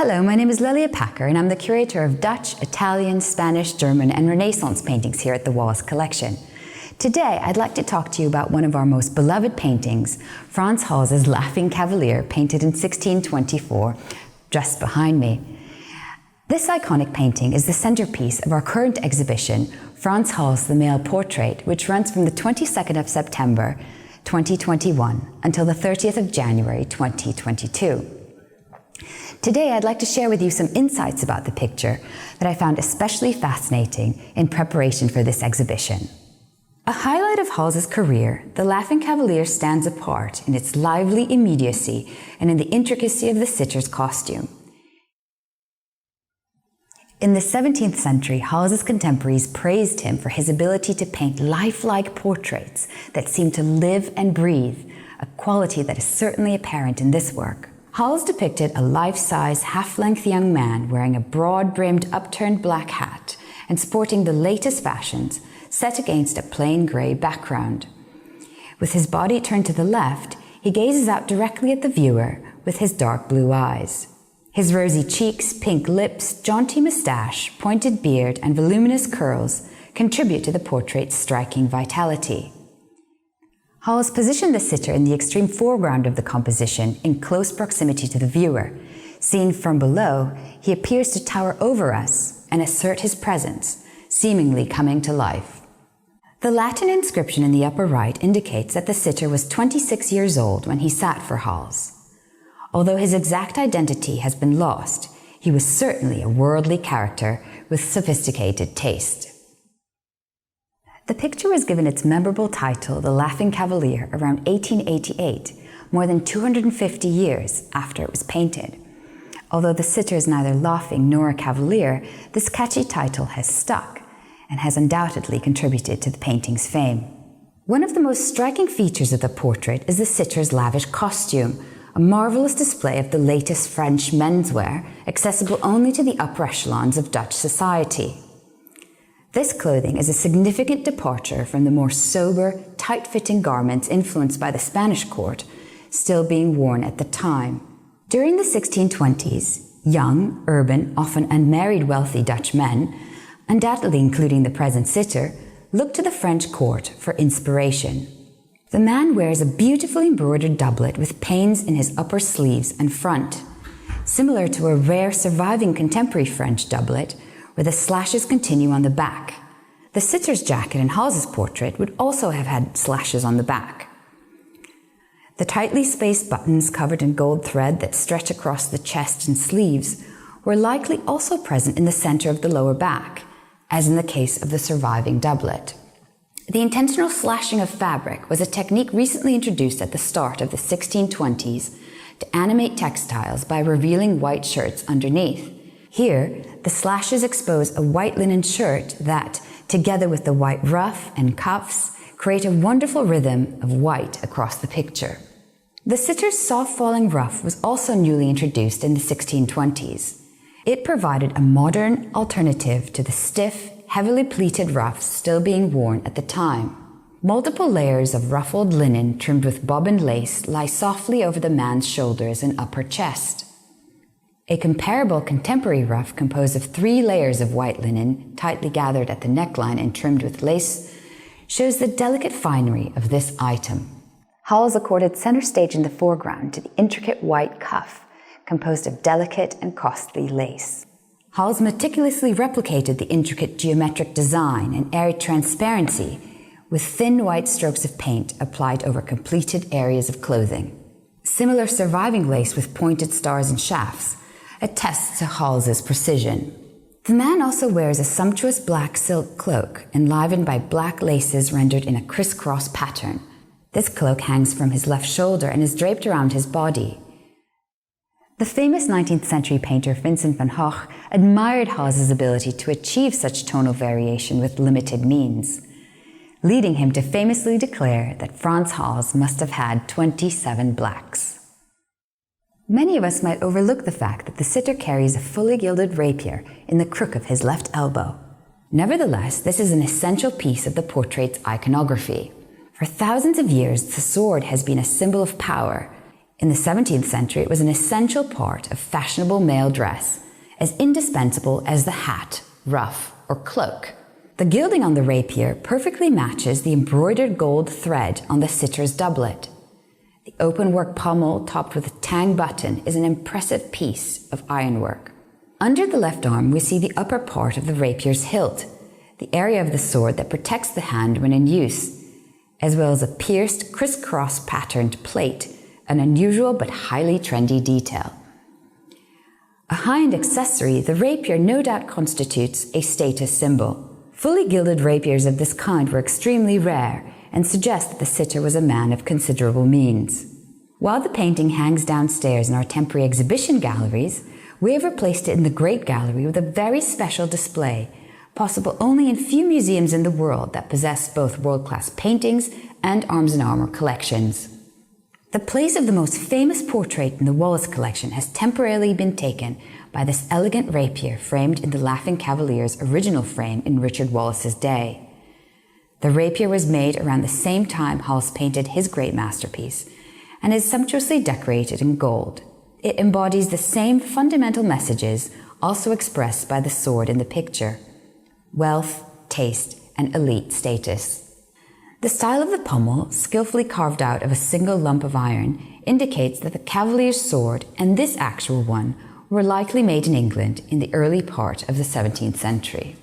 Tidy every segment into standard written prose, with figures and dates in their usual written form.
Hello, my name is Lelia Packer and I'm the curator of Dutch, Italian, Spanish, German and Renaissance paintings here at the Wallace Collection. Today, I'd like to talk to you about one of our most beloved paintings, Frans Hals's Laughing Cavalier, painted in 1624, just behind me. This iconic painting is the centerpiece of our current exhibition, Frans Hals The Male Portrait, which runs from the 22nd of September 2021 until the 30th of January 2022. Today, I'd like to share with you some insights about the picture that I found especially fascinating in preparation for this exhibition. A highlight of Hals's career, the Laughing Cavalier stands apart in its lively immediacy and in the intricacy of the sitter's costume. In the 17th century, Hals's contemporaries praised him for his ability to paint lifelike portraits that seem to live and breathe, a quality that is certainly apparent in this work. Hals depicted a life-size, half-length young man wearing a broad-brimmed, upturned black hat and sporting the latest fashions, set against a plain grey background. With his body turned to the left, he gazes out directly at the viewer with his dark blue eyes. His rosy cheeks, pink lips, jaunty moustache, pointed beard, and voluminous curls contribute to the portrait's striking vitality. Hals positioned the sitter in the extreme foreground of the composition in close proximity to the viewer. Seen from below, he appears to tower over us and assert his presence, seemingly coming to life. The Latin inscription in the upper right indicates that the sitter was 26 years old when he sat for Hals. Although his exact identity has been lost, he was certainly a worldly character with sophisticated taste. The picture was given its memorable title, The Laughing Cavalier, around 1888, more than 250 years after it was painted. Although the sitter is neither laughing nor a cavalier, this catchy title has stuck and has undoubtedly contributed to the painting's fame. One of the most striking features of the portrait is the sitter's lavish costume, a marvelous display of the latest French menswear, accessible only to the upper echelons of Dutch society. This clothing is a significant departure from the more sober, tight-fitting garments influenced by the Spanish court, still being worn at the time. During the 1620s, young, urban, often unmarried wealthy Dutch men, undoubtedly including the present sitter, looked to the French court for inspiration. The man wears a beautifully embroidered doublet with panes in his upper sleeves and front, similar to a rare surviving contemporary French doublet, where the slashes continue on the back. The sitter's jacket in Hals's portrait would also have had slashes on the back. The tightly spaced buttons covered in gold thread that stretch across the chest and sleeves were likely also present in the center of the lower back, as in the case of the surviving doublet. The intentional slashing of fabric was a technique recently introduced at the start of the 1620s to animate textiles by revealing white shirts underneath. Here, the slashes expose a white linen shirt that, together with the white ruff and cuffs, create a wonderful rhythm of white across the picture. The sitter's soft-falling ruff was also newly introduced in the 1620s. It provided a modern alternative to the stiff, heavily pleated ruffs still being worn at the time. Multiple layers of ruffled linen trimmed with bobbined lace lie softly over the man's shoulders and upper chest. A comparable contemporary ruff composed of 3 layers of white linen, tightly gathered at the neckline and trimmed with lace, shows the delicate finery of this item. Hals accorded center stage in the foreground to the intricate white cuff, composed of delicate and costly lace. Hals meticulously replicated the intricate geometric design and airy transparency with thin white strokes of paint applied over completed areas of clothing. Similar surviving lace with pointed stars and shafts attests to Hals's precision. The man also wears a sumptuous black silk cloak enlivened by black laces rendered in a crisscross pattern. This cloak hangs from his left shoulder and is draped around his body. The famous 19th century painter Vincent van Gogh admired Hals's ability to achieve such tonal variation with limited means, leading him to famously declare that Frans Hals must have had 27 blacks. Many of us might overlook the fact that the sitter carries a fully gilded rapier in the crook of his left elbow. Nevertheless, this is an essential piece of the portrait's iconography. For thousands of years, the sword has been a symbol of power, In the 17th century, it was an essential part of fashionable male dress, as indispensable as the hat, ruff, or cloak. The gilding on the rapier perfectly matches the embroidered gold thread on the sitter's doublet. The open-work pommel topped with a tang button is an impressive piece of ironwork. Under the left arm, we see the upper part of the rapier's hilt, the area of the sword that protects the hand when in use, as well as a pierced, crisscross patterned plate, an unusual but highly trendy detail. A high-end accessory, the rapier no doubt constitutes a status symbol. Fully gilded rapiers of this kind were extremely rare and suggest that the sitter was a man of considerable means. While the painting hangs downstairs in our temporary exhibition galleries, we have replaced it in the Great Gallery with a very special display, possible only in few museums in the world that possess both world-class paintings and arms and armour collections. The place of the most famous portrait in the Wallace collection has temporarily been taken by this elegant rapier framed in the Laughing Cavalier's original frame in Richard Wallace's day. The rapier was made around the same time Hals painted his great masterpiece and is sumptuously decorated in gold. It embodies the same fundamental messages also expressed by the sword in the picture: wealth, taste, and elite status. The style of the pommel, skillfully carved out of a single lump of iron, indicates that the Cavalier's sword and this actual one were likely made in England in the early part of the 17th century.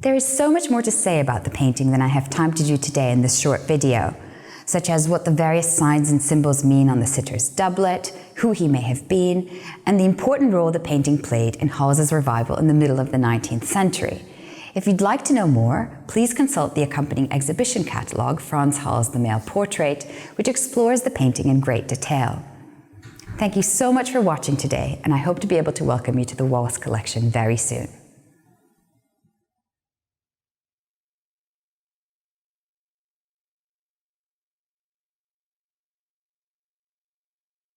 There is so much more to say about the painting than I have time to do today in this short video, such as what the various signs and symbols mean on the sitter's doublet, who he may have been, and the important role the painting played in Hals's revival in the middle of the 19th century. If you'd like to know more, please consult the accompanying exhibition catalogue, Frans Hals, The Male Portrait, which explores the painting in great detail. Thank you so much for watching today, and I hope to be able to welcome you to the Wallace collection very soon.